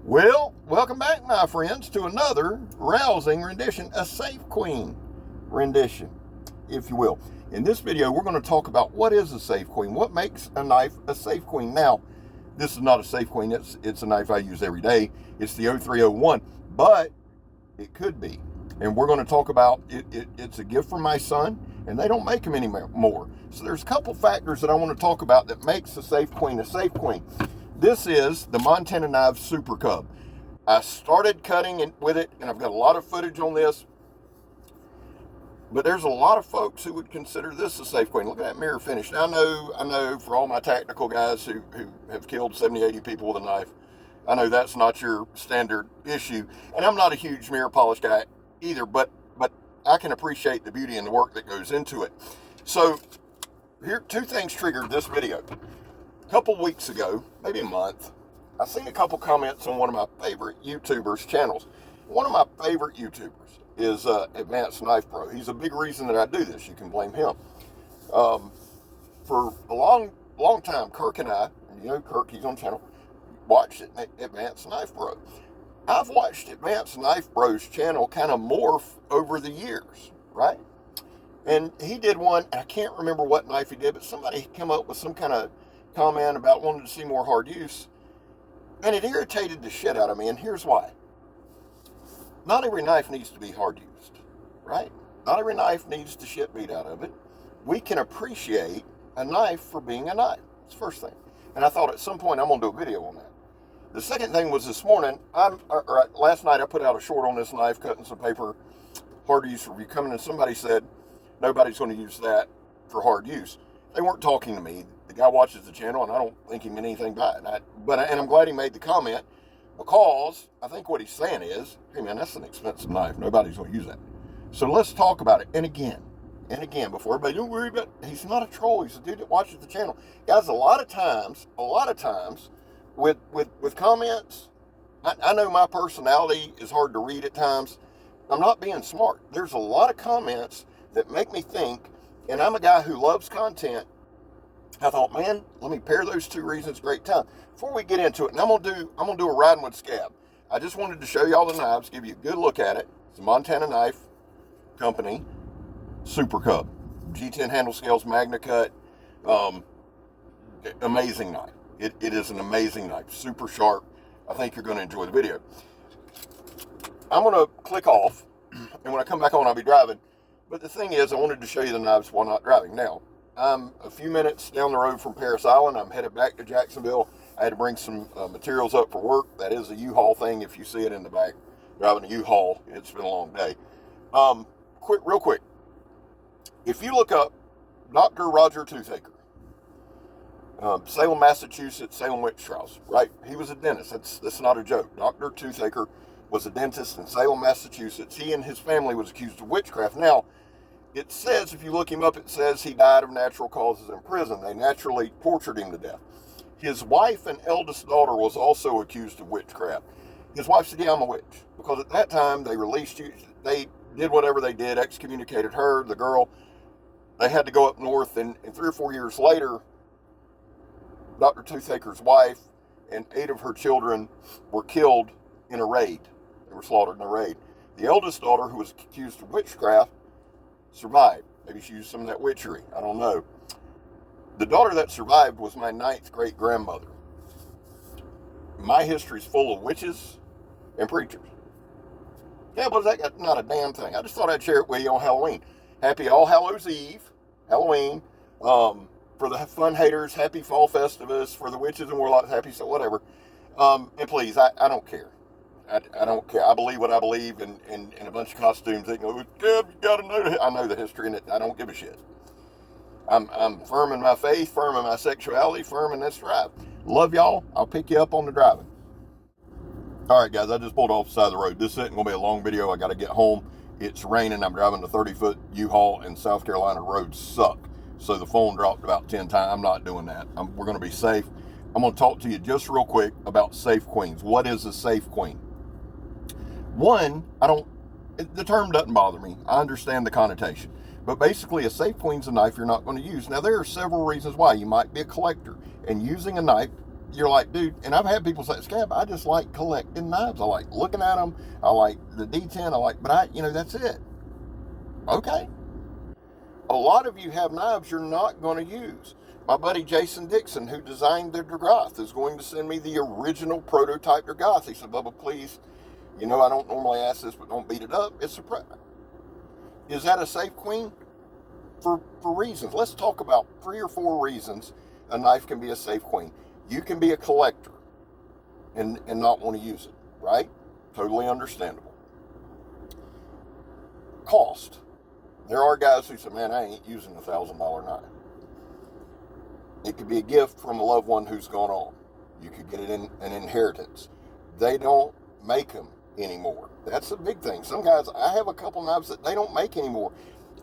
Well, welcome back, my friends, to another rousing rendition, a Safe Queen rendition, if you will. In this video, we're going to talk about what is a Safe Queen, what makes a knife a Safe Queen. Now, this is not a Safe Queen, it's a knife I use every day. It's the 0301, but it could be. And we're going to talk about it's a gift from my son, and they don't make them anymore. So there's a couple factors that I want to talk about that makes a Safe Queen a Safe Queen. This is the Montana Knives Super Cub. I started cutting with it, and I've got a lot of footage on this. But there's a lot of folks who would consider this a Safe Queen. Look at that mirror finish. Now, I know for all my tactical guys who have killed 70, 80 people with a knife, I know that's not your standard issue. And I'm not a huge mirror polish guy either, but I can appreciate the beauty and the work that goes into it. So here, two things triggered this video. A couple weeks ago, maybe a month, I seen a couple comments on one of my favorite YouTubers' channels. One of my favorite YouTubers is Advanced Knife Pro. He's a big reason that I do this. You can blame him. For a long time, Kirk and I, Kirk, he's on the channel, watched Advanced Knife Pro. I've watched Advanced Knife Pro's channel kind of morph over the years, right? And he did one, I can't remember what knife he did, but somebody came up with some kind of comment about wanting to see more hard use, and it irritated the shit out of me, and here's why. Not every knife needs to be hard used, right? Not every knife needs the shit beat out of it. We can appreciate a knife for being a knife. That's the first thing. And I thought at some point I'm going to do a video on that. The second thing was this morning, last night I put out a short on this knife, cutting some paper, hard use review coming, and somebody said nobody's going to use that for hard use. They weren't talking to me. The guy watches the channel, and I don't think he meant anything by it. And I'm glad he made the comment, because I think what he's saying is, hey man, that's an expensive knife. Nobody's going to use that. So let's talk about it. And again, before everybody, don't worry about it. He's not a troll. He's a dude that watches the channel. Guys, a lot of times, with comments, I know my personality is hard to read at times. I'm not being smart. There's a lot of comments that make me think, and I'm a guy who loves content. I thought, man, let me pair those two reasons. Great time. Before we get into it, and I'm gonna do a riding with scab. I just wanted to show y'all the knives, give you a good look at it. It's a Montana Knife Company Super Cub, G10 handle scales, Magna Cut. Amazing knife. It is an amazing knife, super sharp. I think you're going to enjoy the video. I'm going to click off, and when I come back on, I'll be driving. But the thing is, I wanted to show you the knives while not driving. Now, I'm a few minutes down the road from Parris Island. I'm headed back to Jacksonville. I had to bring some materials up for work. That is a U-Haul thing. If you see it in the back, driving a U-Haul, it's been a long day. Real quick. If you look up Dr. Roger Toothaker, Salem, Massachusetts, Salem witch trials, right? He was a dentist. That's not a joke. Dr. Toothaker was a dentist in Salem, Massachusetts. He and his family was accused of witchcraft. Now, it says, if you look him up, it says he died of natural causes in prison. They naturally tortured him to death. His wife and eldest daughter was also accused of witchcraft. His wife said, yeah, I'm a witch. Because at that time, they released you. They did whatever they did, excommunicated her, the girl. They had to go up north, and 3 or 4 years later, Dr. Toothaker's wife and 8 of her children were killed in a raid. They were slaughtered in a raid. The eldest daughter, who was accused of witchcraft, survived. Maybe she used some of that witchery. I don't know. The daughter that survived was my 9th great-grandmother. My history's full of witches and preachers. Yeah, but that's not a damn thing. I just thought I'd share it with you on Halloween. Happy All Hallows Eve, Halloween. For the fun haters, happy Fall Festivus. For the witches and warlocks, happy so whatever. And please, I don't care. I don't care. I believe what I believe, and a bunch of costumes. They go, you gotta know. I know the history, and I don't give a shit. I'm firm in my faith, firm in my sexuality, firm in this drive. Love y'all. I'll pick you up on the driving. All right, guys. I just pulled off the side of the road. This isn't gonna be a long video. I got to get home. It's raining. I'm driving a 30-foot U-Haul, and South Carolina roads suck. So the phone dropped about 10 times. I'm not doing that. We're going to be safe. I'm going to talk to you just real quick about Safe Queens. What is a Safe Queen? One, the term doesn't bother me. I understand the connotation. But basically, a Safe Queen's a knife you're not going to use. Now, there are several reasons why. You might be a collector, and using a knife you're like, dude, and I've had people say, Scab, I just like collecting knives. I like looking at them. I like the D10. But that's it. Okay. A lot of you have knives you're not going to use. My buddy Jason Dixon, who designed the Dragoth, is going to send me the original prototype Dragoth. He said, Bubba, please, I don't normally ask this, but don't beat it up. It's a Is that a safe queen? For reasons. Let's talk about 3 or 4 reasons a knife can be a safe queen. You can be a collector and not want to use it, right? Totally understandable. Cost. There are guys who say, man, I ain't using a $1,000 knife. It could be a gift from a loved one who's gone on. You could get it in an inheritance. They don't make them anymore. That's a big thing. Some guys, I have a couple knives that they don't make anymore.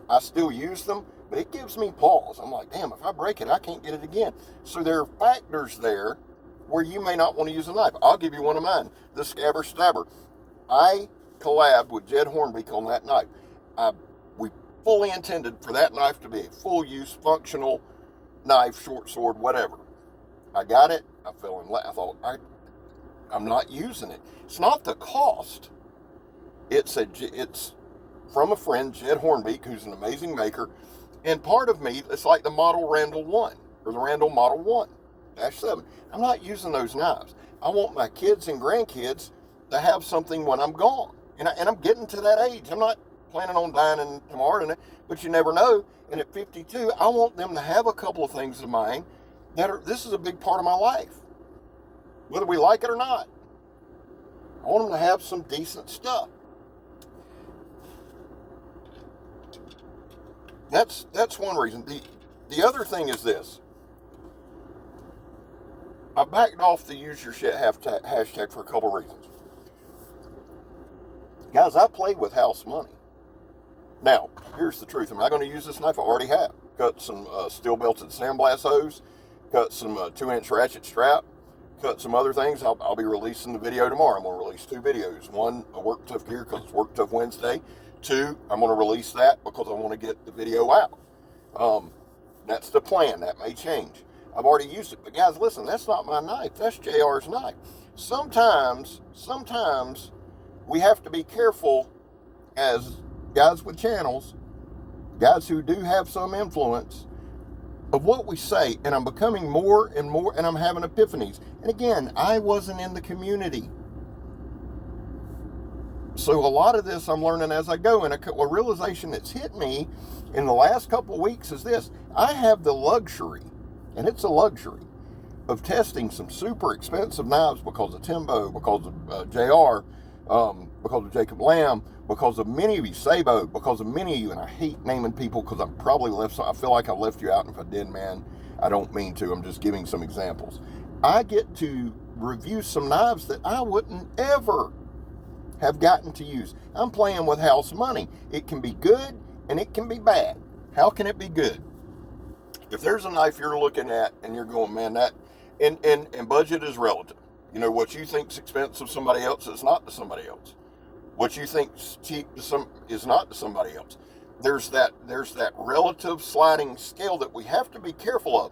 I still use them, but it gives me pause. I'm like, damn, if I break it, I can't get it again. So there are factors there where you may not want to use a knife. I'll give you one of mine, the Scabber Stabber. I collabed with Jed Hornbeak on that knife. We fully intended for that knife to be a full-use, functional knife, short sword, whatever. I got it. I fell in love. I thought, I'm not using it. It's not the cost. It's from a friend, Jed Hornbeak, who's an amazing maker. And part of me, it's like the Model Randall 1, or the Randall Model 1-7. I'm not using those knives. I want my kids and grandkids to have something when I'm gone. And I'm getting to that age. I'm not planning on dying tomorrow, but you never know. And at 52, I want them to have a couple of things of mine this is a big part of my life. Whether we like it or not. I want them to have some decent stuff. That's one reason. The other thing is this. I backed off the use your shit hashtag for a couple reasons. Guys, I play with house money. Now, here's the truth. Am I going to use this knife? I already have. Cut some steel belted sandblast hose. Cut some 2-inch ratchet strap. Cut some other things. I'll be releasing the video tomorrow. I'm going to release 2 videos. One, a Work Tough gear because it's Work Tough Wednesday. 2, I'm going to release that because I want to get the video out. That's the plan. That may change. I've already used it. But guys, listen, that's not my knife. That's JR's knife. Sometimes we have to be careful as guys with channels, guys who do have some influence, of what we say. And I'm becoming more and more, and I'm having epiphanies. And again, I wasn't in the community. So a lot of this I'm learning as I go. And a realization that's hit me in the last couple of weeks is this. I have the luxury, and it's a luxury, of testing some super expensive knives because of Timbo, because of JR, because of Jacob Lamb, because of many of you, Sabo, because of many of you, and I hate naming people because I'm probably I feel like I left you out, and if I did, man, I don't mean to. I'm just giving some examples. I get to review some knives that I wouldn't ever have gotten to use. I'm playing with house money. It can be good and it can be bad. How can it be good? If there's a knife you're looking at and you're going, man, that, and budget is relative. What you think's expensive to somebody else is not to somebody else. What you think's cheap to some is not to somebody else. There's that relative sliding scale that we have to be careful of.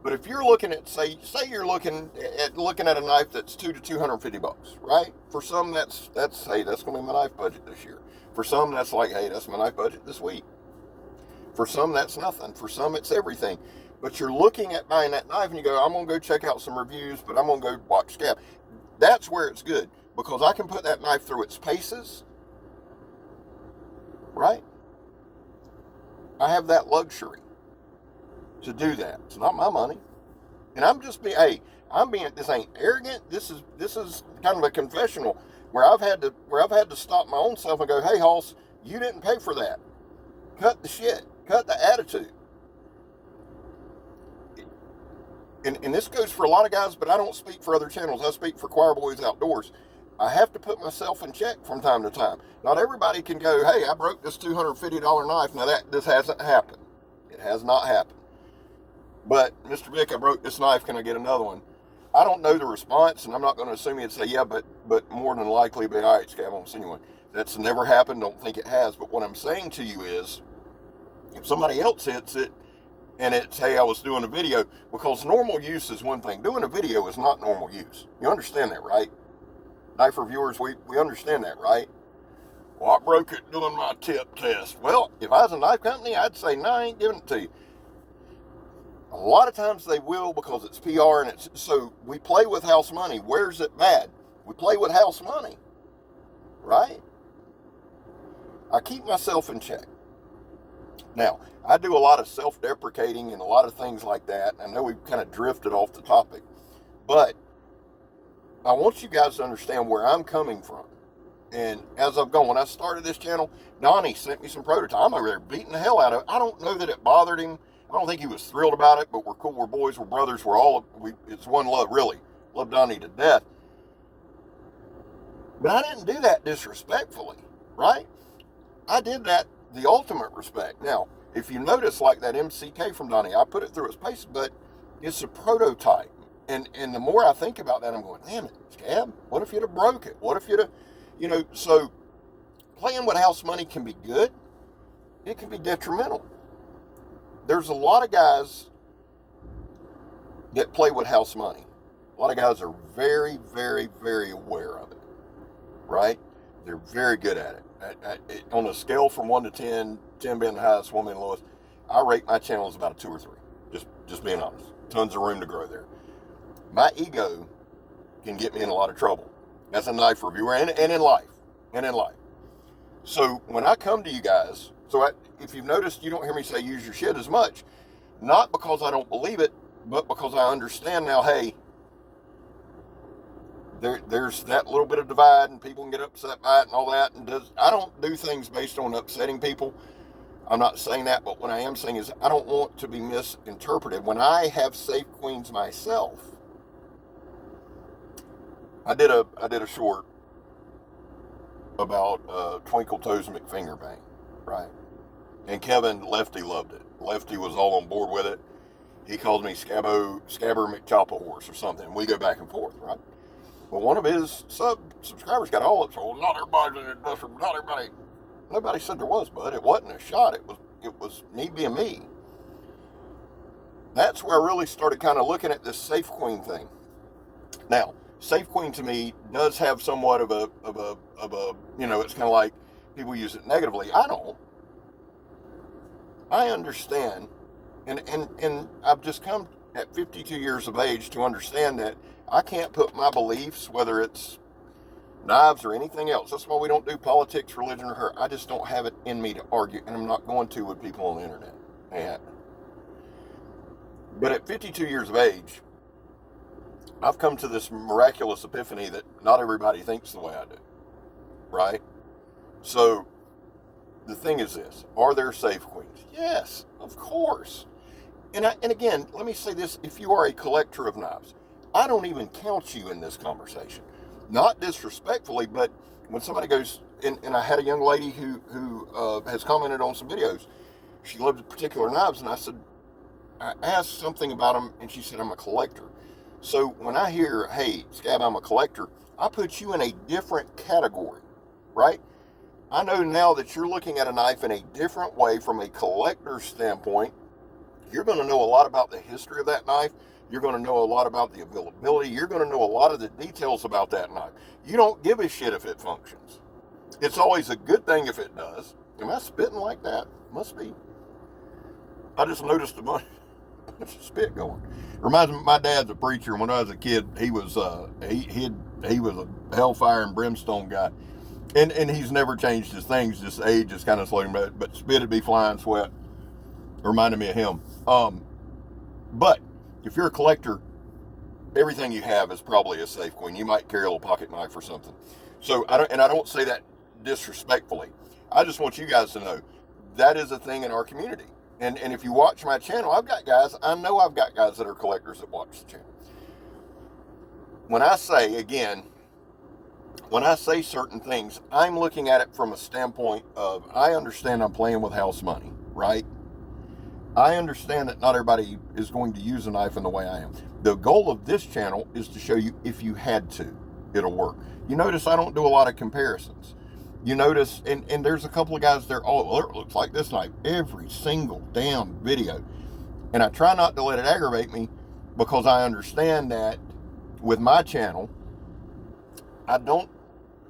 But if you're looking at, say you're looking at a knife that's $200 to $250, right? For some, that's hey, that's going to be my knife budget this year. For some, that's like, hey, that's my knife budget this week. For some, that's nothing. For some, it's everything. But you're looking at buying that knife and you go, I'm going to go check out some reviews, but I'm going to go watch Scab. That's where it's good, because I can put that knife through its paces, right? I have that luxury to do that. It's not my money. And this ain't arrogant. This is kind of a confessional where I've had to stop my own self and go, hey, Hoss, you didn't pay for that. Cut the shit. Cut the attitude. And this goes for a lot of guys, but I don't speak for other channels. I speak for Choir Boys Outdoors. I have to put myself in check from time to time. Not everybody can go, hey, I broke this $250 knife. Now this hasn't happened. It has not happened. But, Mr. Vic, I broke this knife. Can I get another one? I don't know the response, and I'm not going to assume you'd say, yeah, but more than likely, be all right, Scab, I won't see anyone. That's never happened. Don't think it has. But what I'm saying to you is, if somebody else hits it, and it's, hey, I was doing a video, because normal use is one thing. Doing a video is not normal use. You understand that, right? Knife reviewers, we understand that, right? Well, I broke it doing my tip test. Well, if I was a knife company, I'd say, no, I ain't giving it to you. A lot of times they will, because it's PR, and it's, so we play with house money. Where's it bad? We play with house money, right? I keep myself in check. Now, I do a lot of self-deprecating and a lot of things like that. I know we've kind of drifted off the topic, but I want you guys to understand where I'm coming from. And as I've gone, when I started this channel, Donnie sent me some prototype. I'm over there beating the hell out of it. I don't know that it bothered him. I don't think he was thrilled about it, but we're cool. We're boys. We're brothers. It's one love, really. Love Donnie to death. But I didn't do that disrespectfully, right? I did that the ultimate respect. Now, if you notice, like that MCK from Donnie, I put it through its paces, but it's a prototype. And the more I think about that, I'm going, damn it, Scab, what if you'd have broke it? What if you'd have, so playing with house money can be good. It can be detrimental. There's a lot of guys that play with house money. A lot of guys are very, very, very aware of it, right? They're very good at it. On a scale from 1 to 10, 10 being the highest, 1 being the lowest, I rate my channel as about a 2 or 3. Just being honest. Tons of room to grow there. My ego can get me in a lot of trouble as a knife reviewer and in life. So when I come to you guys, if you've noticed, you don't hear me say use your shit as much. Not because I don't believe it, but because I understand now, hey, there's that little bit of divide, and people can get upset by it and all that. And I don't do things based on upsetting people. I'm not saying that, but what I am saying is I don't want to be misinterpreted. When I have safe queens myself, I did a short about Twinkle Toes McFingerbang, right? And Kevin Lefty loved it. Lefty was all on board with it. He called me Scabber McChoppa Horse or something. We go back and forth, right? Well, one of his subscribers got all upset. Well, not everybody's in industrial. Not everybody. Nobody said there was, bud. It wasn't a shot. It was me being me. That's where I really started kind of looking at this safe queen thing. Now, safe queen to me does have somewhat of a it's kind of like people use it negatively. I don't. I understand, and I've just come at 52 years of age to understand that I can't put my beliefs, whether it's knives or anything else. That's why we don't do politics, religion, or hurt. I just don't have it in me to argue, and I'm not going to with people on the internet. But at 52 years of age, I've come to this miraculous epiphany that not everybody thinks the way I do, right? So the thing is this: are there safe queens? Yes, of course. And again, let me say this: if you are a collector of knives, I don't even count you in this conversation. Not disrespectfully, but when somebody goes, and I had a young lady who has commented on some videos. She loved particular knives, and I asked something about them, and she said, I'm a collector. So when I hear, hey, Scab, I'm a collector, I put you in a different category, right? I know now that you're looking at a knife in a different way from a collector's standpoint. You're going to know a lot about the history of that knife. You're going to know a lot about the availability. You're going to know a lot of the details about that knife. You don't give a shit if it functions. It's always a good thing if it does. Am I spitting like that? Must be. I just noticed a bunch of spit going. Reminds me, my dad's a preacher. When I was a kid, he was he was a hellfire and brimstone guy, and he's never changed his things. Just age just kind of slowed him down. But spit would be flying sweat. Reminded me of him. But if you're a collector, everything you have is probably a safe queen. You might carry a little pocket knife or something. So I don't say that disrespectfully. I just want you guys to know that is a thing in our community. And if you watch my channel, I know I've got guys that are collectors that watch the channel. When I say certain things, I'm looking at it from a standpoint of, I understand I'm playing with house money, right? I understand that not everybody is going to use a knife in the way I am. The goal of this channel is to show you, if you had to, it'll work. You notice I don't do a lot of comparisons. You notice, and there's a couple of guys there, oh, well, it looks like this knife every single damn video. And I try not to let it aggravate me, because I understand that with my channel, I don't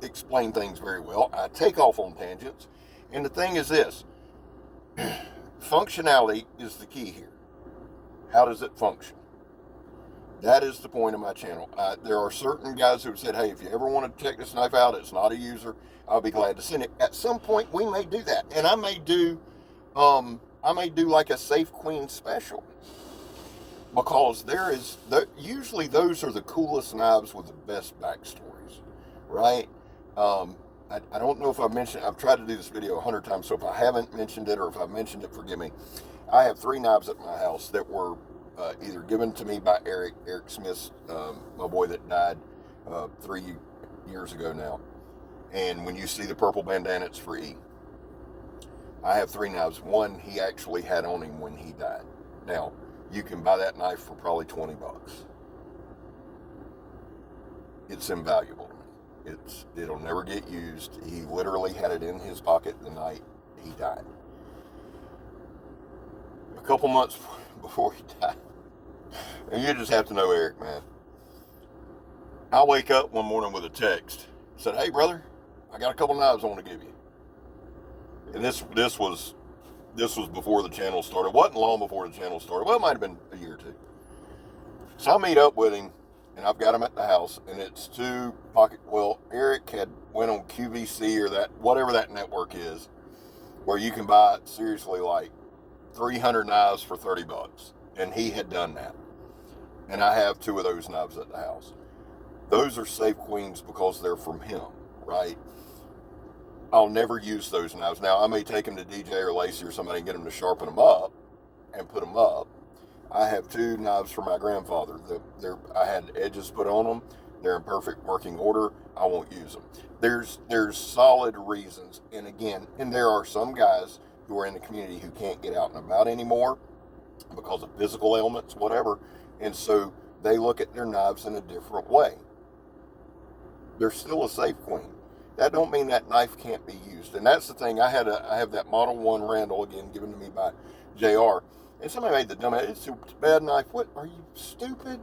explain things very well. I take off on tangents. And the thing is this, functionality is the key here. How does it function? That is the point of my channel. There are certain guys who have said, hey, if you ever want to check this knife out, it's not a user, I'll be glad to send it. At some point, we may do that. And I may do like a Safe Queen special. Because usually those are the coolest knives with the best backstories, right? I don't know if I've tried to do this video 100 times, so if I haven't mentioned it, or if I've mentioned it, forgive me. I have 3 knives at my house that were either given to me by Eric Smith, my boy that died 3 years ago now. And when you see the purple bandana, it's for E. I have 3 knives. One he actually had on him when he died. Now, you can buy that knife for probably $20. It's invaluable to me. It'll never get used. He literally had it in his pocket the night he died. A couple months before he died. And you just have to know Eric, man. I wake up one morning with a text. Said, hey brother, I got a couple knives I want to give you. And this was before the channel started. It wasn't long before the channel started. Well, it might have been a year or 2. So I meet up with him, and I've got him at the house, and it's 2 pocket. Well, Eric had went on QVC or that, whatever that network is, where you can buy seriously like 300 knives for $30. And he had done that. And I have 2 of those knives at the house. Those are Safe Queens because they're from him, right? I'll never use those knives. Now, I may take them to DJ or Lacey or somebody and get them to sharpen them up and put them up. I have 2 knives for my grandfather. I had edges put on them. They're in perfect working order. I won't use them. There's solid reasons. And again, there are some guys who are in the community who can't get out and about anymore because of physical ailments, whatever. And so they look at their knives in a different way. They're still a Safe Queen. That don't mean that knife can't be used. And that's the thing. I have that Model 1 Randall, again, given to me by JR. And somebody made the dumb, it's a bad knife. What, are you stupid?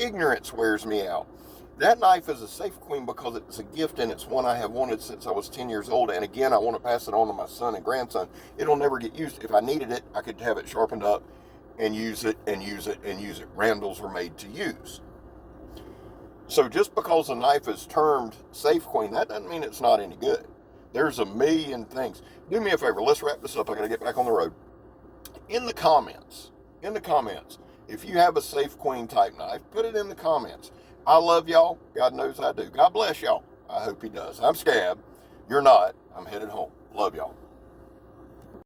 Ignorance wears me out. That knife is a Safe Queen because it's a gift, and it's one I have wanted since I was 10 years old. And again, I want to pass it on to my son and grandson. It'll never get used. If I needed it, I could have it sharpened up and use it and use it and use it. Randalls were made to use. So just because a knife is termed Safe Queen, that doesn't mean it's not any good. There's a million things. Do me a favor. Let's wrap this up. I got to get back on the road. In the comments, if you have a Safe Queen type knife, put it in the comments. I love y'all. God knows I do. God bless y'all. I hope he does. I'm Scab. You're not. I'm headed home.